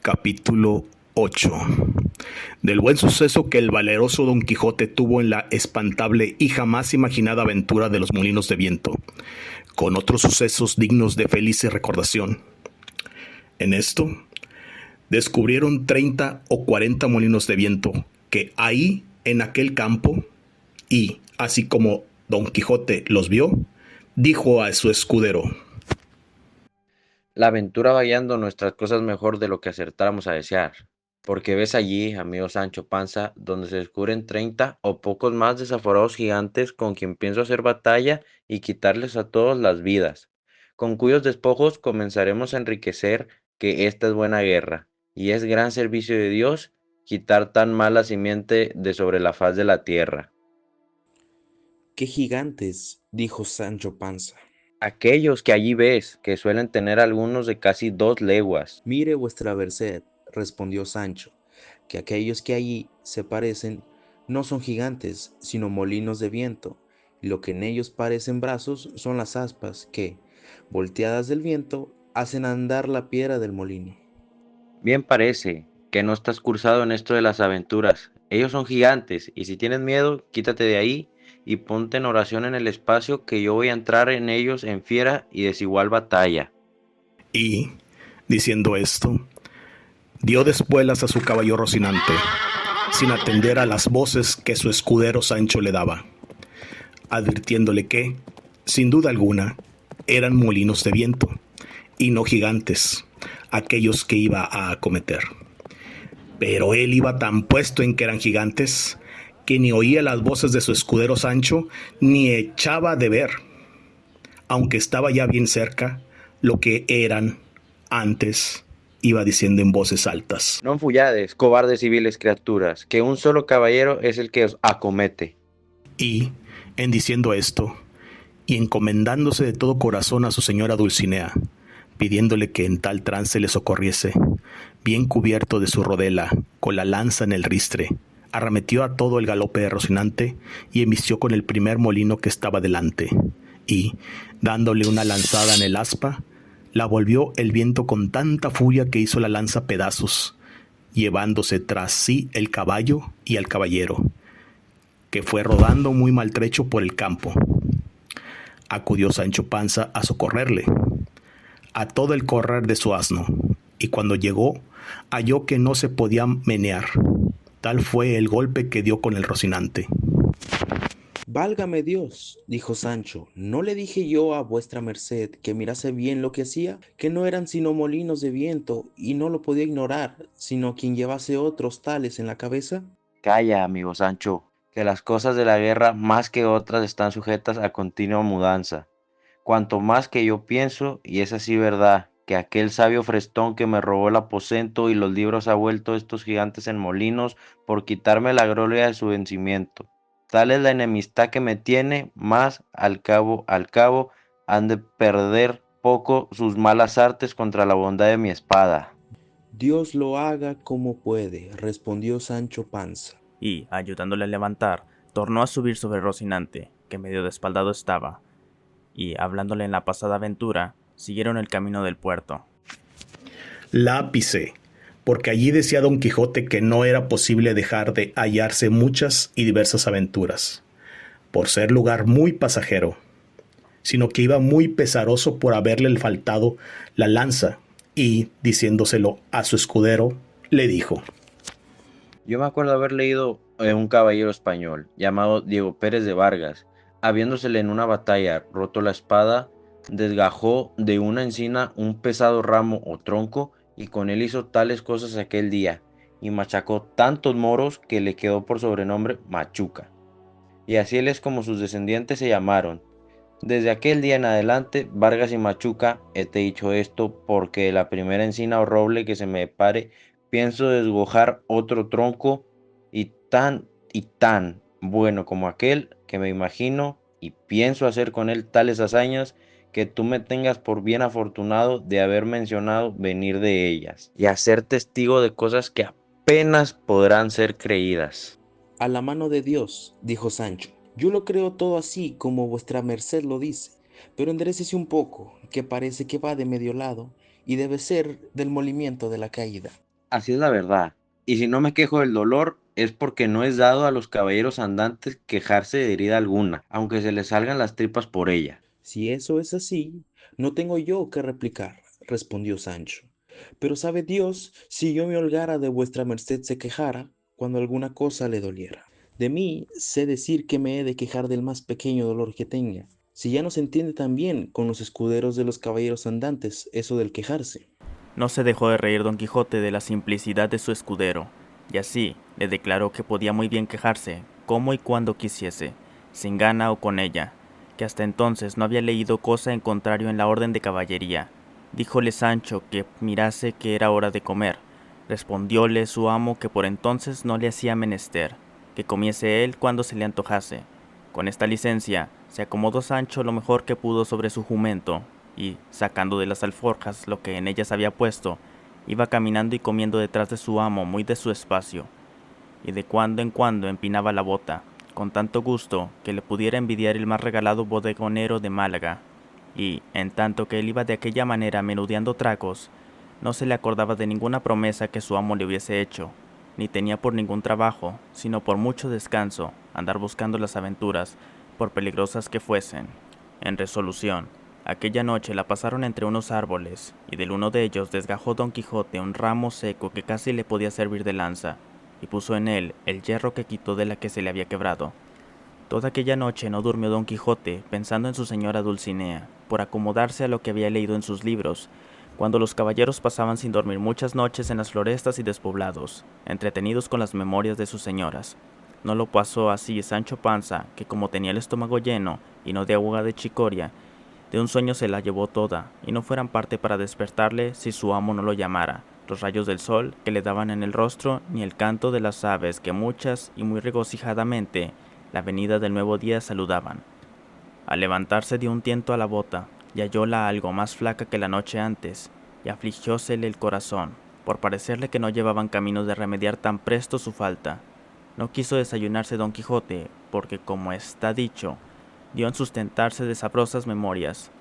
Capítulo 8. Del buen suceso que el valeroso Don Quijote tuvo en la espantable y jamás imaginada aventura de los molinos de viento, con otros sucesos dignos de feliz recordación. En esto, descubrieron 30 o 40 molinos de viento que ahí en aquel campo, y así como Don Quijote los vio, dijo a su escudero: La aventura va guiando nuestras cosas mejor de lo que acertáramos a desear, porque ves allí, amigo Sancho Panza, donde se descubren 30 o pocos más desaforados gigantes con quien pienso hacer batalla y quitarles a todos las vidas, con cuyos despojos comenzaremos a enriquecer, que esta es buena guerra, y es gran servicio de Dios quitar tan mala simiente de sobre la faz de la tierra. ¿Qué gigantes?, dijo Sancho Panza. Aquellos que allí ves, que suelen tener algunos de casi 2 leguas. Mire vuestra merced, respondió Sancho, que aquellos que allí se parecen no son gigantes, sino molinos de viento, y lo que en ellos parecen brazos son las aspas que, volteadas del viento, hacen andar la piedra del molino. Bien parece que no estás cursado en esto de las aventuras. Ellos son gigantes, y si tienes miedo, quítate de ahí y ponte en oración en el espacio, que yo voy a entrar en ellos en fiera y desigual batalla. Y, diciendo esto, dio de espuelas a su caballo Rocinante, sin atender a las voces que su escudero Sancho le daba, advirtiéndole que, sin duda alguna, eran molinos de viento, y no gigantes, aquellos que iba a acometer. Pero él iba tan puesto en que eran gigantes, que ni oía las voces de su escudero Sancho, ni echaba de ver, aunque estaba ya bien cerca, lo que eran antes, iba diciendo en voces altas: No enfuyades, cobardes y viles criaturas, que un solo caballero es el que os acomete. Y, en diciendo esto, y encomendándose de todo corazón a su señora Dulcinea, pidiéndole que en tal trance le socorriese, bien cubierto de su rodela, con la lanza en el ristre, arremetió a todo el galope de Rocinante y embistió con el primer molino que estaba delante, y, dándole una lanzada en el aspa, la volvió el viento con tanta furia que hizo la lanza pedazos, llevándose tras sí el caballo y al caballero, que fue rodando muy maltrecho por el campo. Acudió Sancho Panza a socorrerle, a todo el correr de su asno, y cuando llegó, halló que no se podía menear. Tal fue el golpe que dio con el Rocinante. Válgame Dios, dijo Sancho, ¿no le dije yo a vuestra merced que mirase bien lo que hacía? Que no eran sino molinos de viento, y no lo podía ignorar, sino quien llevase otros tales en la cabeza. Calla, amigo Sancho, que las cosas de la guerra más que otras están sujetas a continua mudanza. Cuanto más que yo pienso, y es así verdad, que aquel sabio Frestón que me robó el aposento y los libros ha vuelto estos gigantes en molinos por quitarme la gloria de su vencimiento. Tal es la enemistad que me tiene, mas al cabo, han de perder poco sus malas artes contra la bondad de mi espada. Dios lo haga como puede, respondió Sancho Panza. Y, ayudándole a levantar, tornó a subir sobre Rocinante, que medio despaldado estaba, y, hablándole en la pasada aventura, siguieron el camino del puerto. Lápice, porque allí decía Don Quijote que no era posible dejar de hallarse muchas y diversas aventuras, por ser lugar muy pasajero, sino que iba muy pesaroso por haberle faltado la lanza, y, diciéndoselo a su escudero, le dijo: Yo me acuerdo haber leído un caballero español llamado Diego Pérez de Vargas, habiéndosele en una batalla roto la espada, desgajó de una encina un pesado ramo o tronco, y con él hizo tales cosas aquel día, y machacó tantos moros que le quedó por sobrenombre Machuca. Y así él es como sus descendientes se llamaron. Desde aquel día en adelante, Vargas y Machuca, te he dicho esto porque de la primera encina o roble que se me pare, pienso desgojar otro tronco y tan bueno como aquel, que me imagino y pienso hacer con él tales hazañas, que tú me tengas por bien afortunado de haber mencionado venir de ellas, y hacer testigo de cosas que apenas podrán ser creídas. A la mano de Dios, dijo Sancho, yo lo creo todo así como vuestra merced lo dice, pero enderécese un poco, que parece que va de medio lado, y debe ser del molimiento de la caída. Así es la verdad. Y si no me quejo del dolor, es porque no es dado a los caballeros andantes quejarse de herida alguna, aunque se les salgan las tripas por ella. Si eso es así, no tengo yo que replicar, respondió Sancho. Pero sabe Dios si yo me holgara de vuestra merced se quejara cuando alguna cosa le doliera. De mí sé decir que me he de quejar del más pequeño dolor que tenga. Si ya no se entiende tan bien con los escuderos de los caballeros andantes eso del quejarse. No se dejó de reír Don Quijote de la simplicidad de su escudero, y así le declaró que podía muy bien quejarse, como y cuando quisiese, sin gana o con ella, que hasta entonces no había leído cosa en contrario en la orden de caballería. Díjole Sancho que mirase que era hora de comer. Respondióle su amo que por entonces no le hacía menester, que comiese él cuando se le antojase. Con esta licencia se acomodó Sancho lo mejor que pudo sobre su jumento, y, sacando de las alforjas lo que en ellas había puesto, iba caminando y comiendo detrás de su amo muy de su espacio, y de cuando en cuando empinaba la bota, con tanto gusto que le pudiera envidiar el más regalado bodegonero de Málaga, y, en tanto que él iba de aquella manera menudeando tragos, no se le acordaba de ninguna promesa que su amo le hubiese hecho, ni tenía por ningún trabajo, sino por mucho descanso, andar buscando las aventuras, por peligrosas que fuesen. En resolución, aquella noche la pasaron entre unos árboles, y del uno de ellos desgajó Don Quijote un ramo seco que casi le podía servir de lanza, y puso en él el hierro que quitó de la que se le había quebrado. Toda aquella noche no durmió Don Quijote, pensando en su señora Dulcinea, por acomodarse a lo que había leído en sus libros, cuando los caballeros pasaban sin dormir muchas noches en las florestas y despoblados, entretenidos con las memorias de sus señoras. No lo pasó así Sancho Panza, que como tenía el estómago lleno, y no de agua de chicoria, de un sueño se la llevó toda, y no fueran parte para despertarle si su amo no lo llamara, los rayos del sol que le daban en el rostro, ni el canto de las aves que muchas y muy regocijadamente la venida del nuevo día saludaban. Al levantarse dio un tiento a la bota, y hallóla algo más flaca que la noche antes, y afligiósele el corazón, por parecerle que no llevaban camino de remediar tan presto su falta. No quiso desayunarse Don Quijote, porque como está dicho, dio en sustentarse de sabrosas memorias.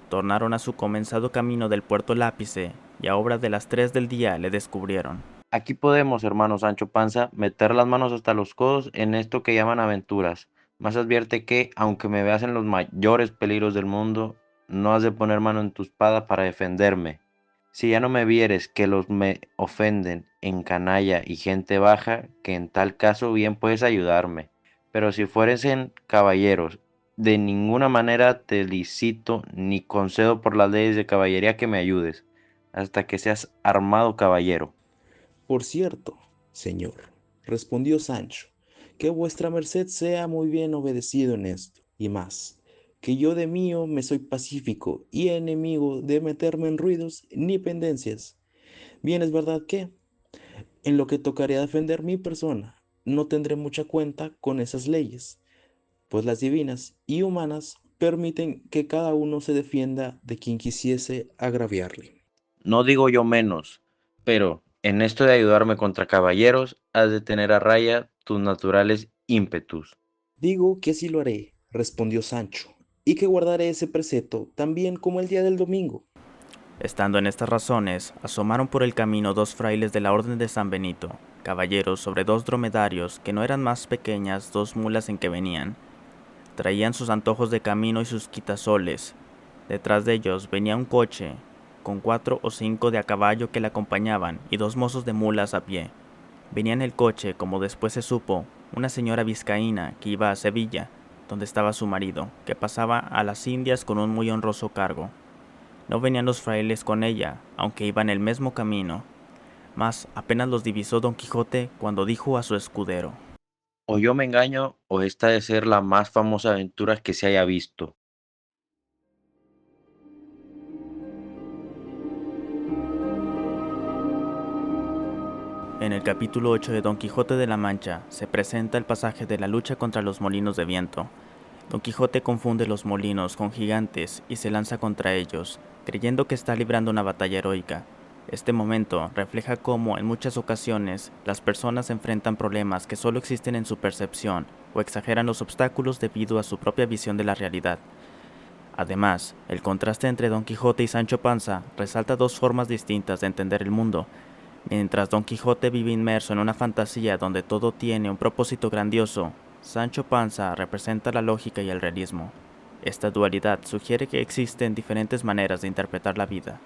Tornaron a su comenzado camino del puerto Lápice, y a obra de las 3 del día le descubrieron. Aquí podemos, hermano Sancho Panza, meter las manos hasta los codos en esto que llaman aventuras. Más advierte que, aunque me veas en los mayores peligros del mundo, no has de poner mano en tu espada para defenderme. Si ya no me vieres que los me ofenden en canalla y gente baja, que en tal caso bien puedes ayudarme. Pero si fuesen caballeros, de ninguna manera te licito ni concedo por las leyes de caballería que me ayudes, hasta que seas armado caballero. Por cierto, señor, respondió Sancho, que vuestra merced sea muy bien obedecido en esto, y más, que yo de mío me soy pacífico y enemigo de meterme en ruidos ni pendencias. Bien es verdad que, en lo que tocaría defender mi persona, no tendré mucha cuenta con esas leyes, pues las divinas y humanas permiten que cada uno se defienda de quien quisiese agraviarle. No digo yo menos, pero en esto de ayudarme contra caballeros, has de tener a raya tus naturales ímpetus. Digo que así lo haré, respondió Sancho, y que guardaré ese precepto también como el día del domingo. Estando en estas razones, asomaron por el camino 2 frailes de la orden de San Benito, caballeros sobre 2 dromedarios que no eran más pequeñas 2 mulas en que venían. Traían sus antojos de camino y sus quitasoles. Detrás de ellos venía un coche, con 4 o 5 de a caballo que le acompañaban y 2 mozos de mulas a pie. Venía en el coche, como después se supo, una señora vizcaína que iba a Sevilla, donde estaba su marido, que pasaba a las Indias con un muy honroso cargo. No venían los frailes con ella, aunque iban el mismo camino, mas apenas los divisó Don Quijote cuando dijo a su escudero: O yo me engaño, o esta ha de ser la más famosa aventura que se haya visto. En el capítulo 8 de Don Quijote de la Mancha se presenta el pasaje de la lucha contra los molinos de viento. Don Quijote confunde los molinos con gigantes y se lanza contra ellos, creyendo que está librando una batalla heroica. Este momento refleja cómo en muchas ocasiones las personas enfrentan problemas que solo existen en su percepción o exageran los obstáculos debido a su propia visión de la realidad. Además, el contraste entre Don Quijote y Sancho Panza resalta 2 formas distintas de entender el mundo. Mientras Don Quijote vive inmerso en una fantasía donde todo tiene un propósito grandioso, Sancho Panza representa la lógica y el realismo. Esta dualidad sugiere que existen diferentes maneras de interpretar la vida.